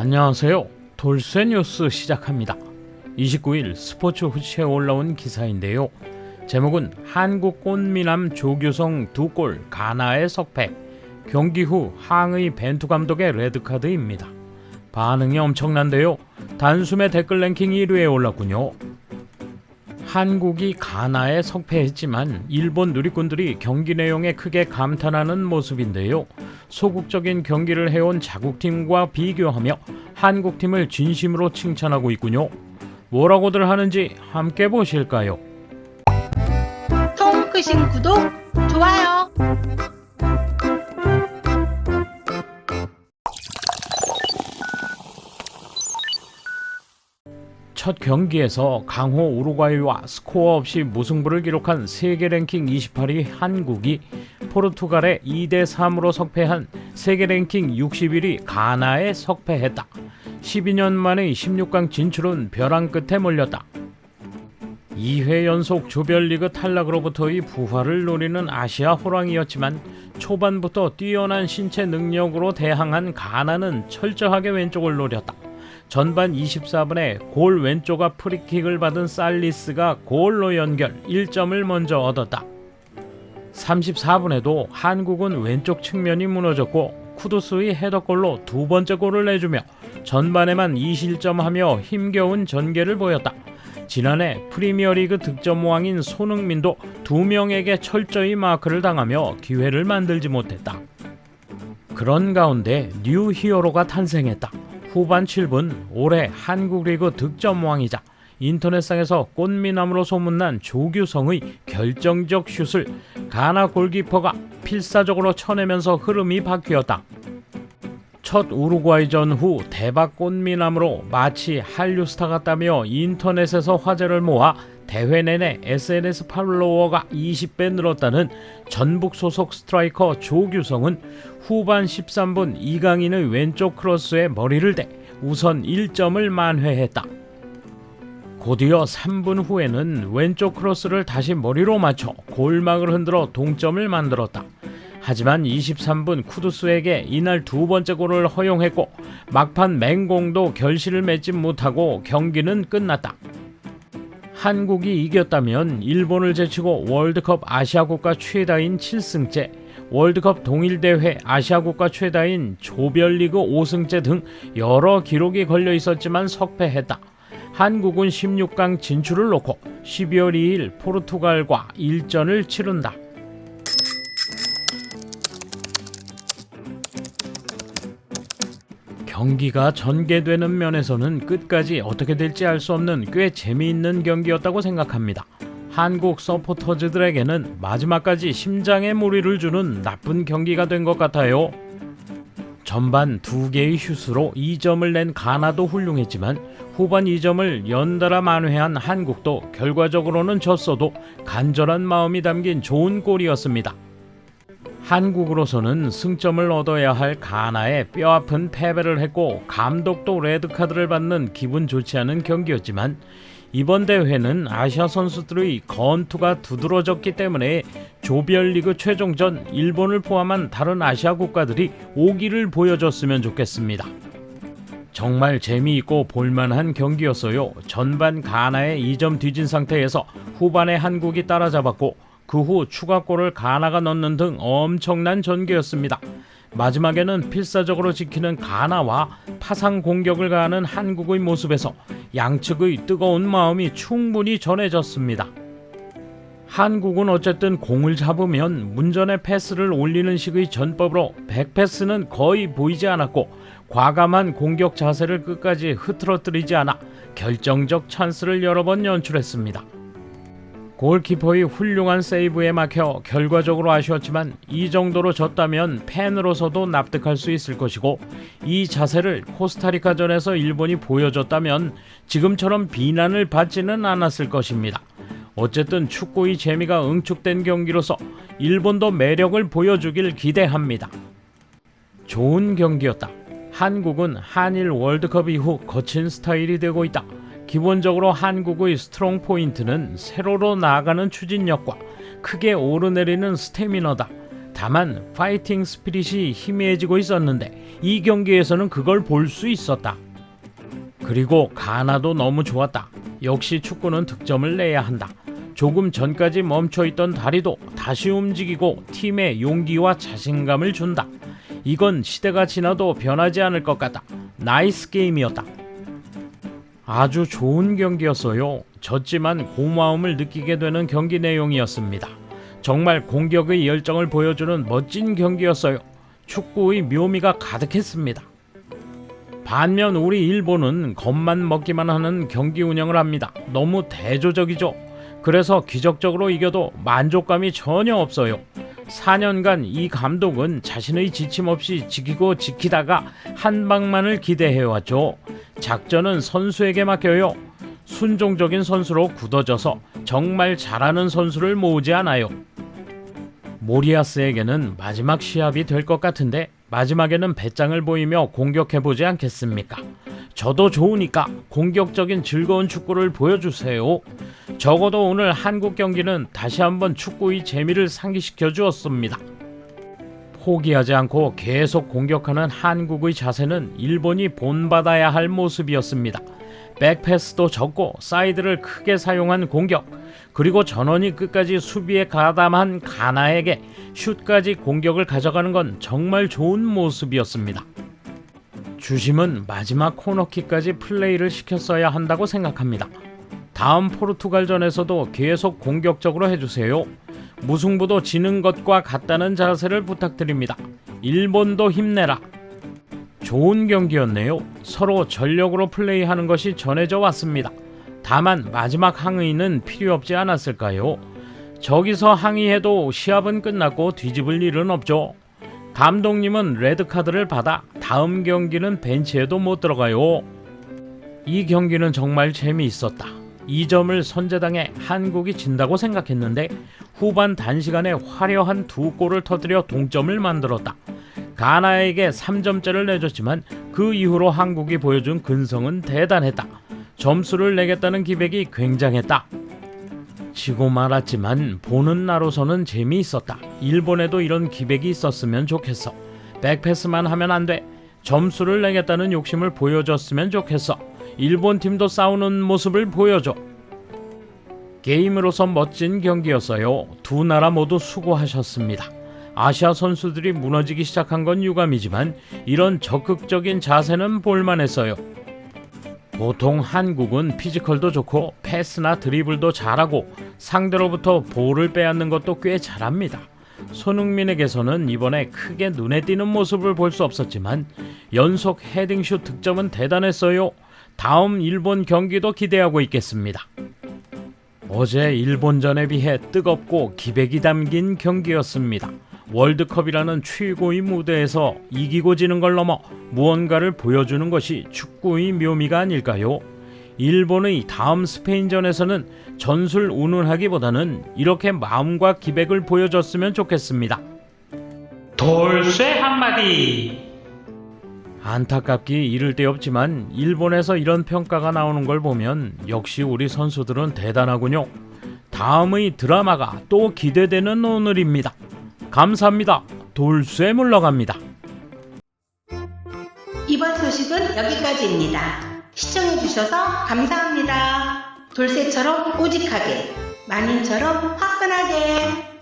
안녕하세요. 돌쇠 뉴스 시작합니다. 29일 스포츠 후치에 올라온 기사인데요. 제목은 한국 꽃미남 조규성 2골 가나의 석패, 경기 후 항의 벤투 감독의 레드카드입니다. 반응이 엄청난데요. 단숨에 댓글 랭킹 1위에 올랐군요. 한국이 가나에 석패했지만 일본 누리꾼들이 경기 내용에 크게 감탄하는 모습인데요. 소극적인 경기를 해온 자국팀과 비교하며 한국팀을 진심으로 칭찬하고 있군요. 뭐라고들 하는지 함께 보실까요? 통 크신 구독, 좋아요. 첫 경기에서 강호 우루과이와 스코어 없이 무승부를 기록한 세계 랭킹 28위 한국이 포르투갈에 2대3으로 석패한 세계 랭킹 61위 가나에 석패했다. 12년 만의 16강 진출은 벼랑 끝에 몰렸다. 2회 연속 조별리그 탈락으로부터의 부활을 노리는 아시아 호랑이였지만 초반부터 뛰어난 신체 능력으로 대항한 가나는 철저하게 왼쪽을 노렸다. 전반 24분에 골 왼쪽 앞 프리킥을 받은 살리스가 골로 연결 1점을 먼저 얻었다. 34분에도 한국은 왼쪽 측면이 무너졌고 쿠두스의 헤더골로 두 번째 골을 내주며 전반에만 2실점하며 힘겨운 전개를 보였다. 지난해 프리미어리그 득점왕인 손흥민도 두 명에게 철저히 마크를 당하며 기회를 만들지 못했다. 그런 가운데 뉴 히어로가 탄생했다. 후반 7분 올해 한국 리그 득점왕이자 인터넷상에서 꽃미남으로 소문난 조규성의 결정적 슛을 가나 골키퍼가 필사적으로 쳐내면서 흐름이 바뀌었다. 첫 우루과이전 후 대박 꽃미남으로 마치 한류 스타 같다며 인터넷에서 화제를 모아 대회 내내 SNS 팔로워가 20배 늘었다는 전북 소속 스트라이커 조규성은 후반 13분 이강인의 왼쪽 크로스에 머리를 대 우선 1점을 만회했다. 곧이어 3분 후에는 왼쪽 크로스를 다시 머리로 맞춰 골망을 흔들어 동점을 만들었다. 하지만 23분 쿠두스에게 이날 두 번째 골을 허용했고 막판 맹공도 결실을 맺지 못하고 경기는 끝났다. 한국이 이겼다면 일본을 제치고 월드컵 아시아국가 최다인 7승째, 월드컵 동일대회 아시아국가 최다인 조별리그 5승째 등 여러 기록이 걸려 있었지만 석패했다. 한국은 16강 진출을 놓고 12월 2일 포르투갈과 일전을 치른다. 경기가 전개되는 면에서는 끝까지 어떻게 될지 알 수 없는 꽤 재미있는 경기였다고 생각합니다. 한국 서포터즈들에게는 마지막까지 심장에 무리를 주는 나쁜 경기가 된 것 같아요. 전반 2개의 슛으로 2점을 낸 가나도 훌륭했지만 후반 2점을 연달아 만회한 한국도 결과적으로는 졌어도 간절한 마음이 담긴 좋은 골이었습니다. 한국으로서는 승점을 얻어야 할 가나에 뼈아픈 패배를 했고 감독도 레드카드를 받는 기분 좋지 않은 경기였지만 이번 대회는 아시아 선수들의 건투가 두드러졌기 때문에 조별리그 최종전 일본을 포함한 다른 아시아 국가들이 오기를 보여줬으면 좋겠습니다. 정말 재미있고 볼만한 경기였어요. 전반 가나에 2점 뒤진 상태에서 후반에 한국이 따라잡았고 그 후 추가골을 가나가 넣는 등 엄청난 전개였습니다. 마지막에는 필사적으로 지키는 가나와 파상 공격을 가하는 한국의 모습에서 양측의 뜨거운 마음이 충분히 전해졌습니다. 한국은 어쨌든 공을 잡으면 문전에 패스를 올리는 식의 전법으로 백패스는 거의 보이지 않았고 과감한 공격 자세를 끝까지 흐트러뜨리지 않아 결정적 찬스를 여러 번 연출했습니다. 골키퍼의 훌륭한 세이브에 막혀 결과적으로 아쉬웠지만 이 정도로 졌다면 팬으로서도 납득할 수 있을 것이고 이 자세를 코스타리카전에서 일본이 보여줬다면 지금처럼 비난을 받지는 않았을 것입니다. 어쨌든 축구의 재미가 응축된 경기로서 일본도 매력을 보여주길 기대합니다. 좋은 경기였다. 한국은 한일 월드컵 이후 거친 스타일이 되고 있다. 기본적으로 한국의 스트롱 포인트는 세로로 나아가는 추진력과 크게 오르내리는 스태미너다. 다만 파이팅 스피릿이 희미해지고 있었는데 이 경기에서는 그걸 볼 수 있었다. 그리고 가나도 너무 좋았다. 역시 축구는 득점을 내야 한다. 조금 전까지 멈춰있던 다리도 다시 움직이고 팀에 용기와 자신감을 준다. 이건 시대가 지나도 변하지 않을 것 같다. 나이스 게임이었다. 아주 좋은 경기였어요. 졌지만 고마움을 느끼게 되는 경기 내용이었습니다. 정말 공격의 열정을 보여주는 멋진 경기였어요. 축구의 묘미가 가득했습니다. 반면 우리 일본은 겁만 먹기만 하는 경기 운영을 합니다. 너무 대조적이죠. 그래서 기적적으로 이겨도 만족감이 전혀 없어요. 4년간 이 감독은 자신의 지침 없이 지키고 지키다가 한 방만을 기대해왔죠. 작전은 선수에게 맡겨요. 순종적인 선수로 굳어져서 정말 잘하는 선수를 모으지 않아요. 모리아스에게는 마지막 시합이 될 것 같은데 마지막에는 배짱을 보이며 공격해보지 않겠습니까? 저도 좋으니까 공격적인 즐거운 축구를 보여주세요. 적어도 오늘 한국 경기는 다시 한번 축구의 재미를 상기시켜 주었습니다. 포기하지 않고 계속 공격하는 한국의 자세는 일본이 본받아야 할 모습이었습니다. 백패스도 적고 사이드를 크게 사용한 공격, 그리고 전원이 끝까지 수비에 가담한 가나에게 슛까지 공격을 가져가는 건 정말 좋은 모습이었습니다. 주심은 마지막 코너킥까지 플레이를 시켰어야 한다고 생각합니다. 다음 포르투갈전에서도 계속 공격적으로 해주세요. 무승부도 지는 것과 같다는 자세를 부탁드립니다. 일본도 힘내라. 좋은 경기였네요. 서로 전력으로 플레이하는 것이 전해져 왔습니다. 다만 마지막 항의는 필요 없지 않았을까요? 저기서 항의해도 시합은 끝났고 뒤집을 일은 없죠. 감독님은 레드카드를 받아 다음 경기는 벤치에도 못 들어가요. 이 경기는 정말 재미있었다. 2점을 선제당해 한국이 진다고 생각했는데 후반 단시간에 화려한 2골을 터뜨려 동점을 만들었다. 가나에게 3점째를 내줬지만 그 이후로 한국이 보여준 근성은 대단했다. 점수를 내겠다는 기백이 굉장했다. 지고 말았지만 보는 나로서는 재미있었다. 일본에도 이런 기백이 있었으면 좋겠어. 백패스만 하면 안 돼. 점수를 내겠다는 욕심을 보여줬으면 좋겠어. 일본 팀도 싸우는 모습을 보여줘. 게임으로서 멋진 경기였어요. 두 나라 모두 수고하셨습니다. 아시아 선수들이 무너지기 시작한 건 유감이지만 이런 적극적인 자세는 볼만했어요. 보통 한국은 피지컬도 좋고 패스나 드리블도 잘하고 상대로부터 볼을 빼앗는 것도 꽤 잘합니다. 손흥민에게서는 이번에 크게 눈에 띄는 모습을 볼 수 없었지만 연속 헤딩슛 득점은 대단했어요. 다음 일본 경기도 기대하고 있겠습니다. 어제 일본전에 비해 뜨겁고 기백이 담긴 경기였습니다. 월드컵이라는 최고의 무대에서 이기고 지는 걸 넘어 무언가를 보여주는 것이 축구의 묘미가 아닐까요? 일본의 다음 스페인전에서는 전술 운운하기보다는 이렇게 마음과 기백을 보여줬으면 좋겠습니다. 돌쇠 한마디! 안타깝기 이를 데 없지만 일본에서 이런 평가가 나오는 걸 보면 역시 우리 선수들은 대단하군요. 다음의 드라마가 또 기대되는 오늘입니다. 감사합니다. 돌쇠 물러갑니다. 이번 소식은 여기까지입니다. 시청해주셔서 감사합니다. 돌쇠처럼 우직하게, 만인처럼 화끈하게.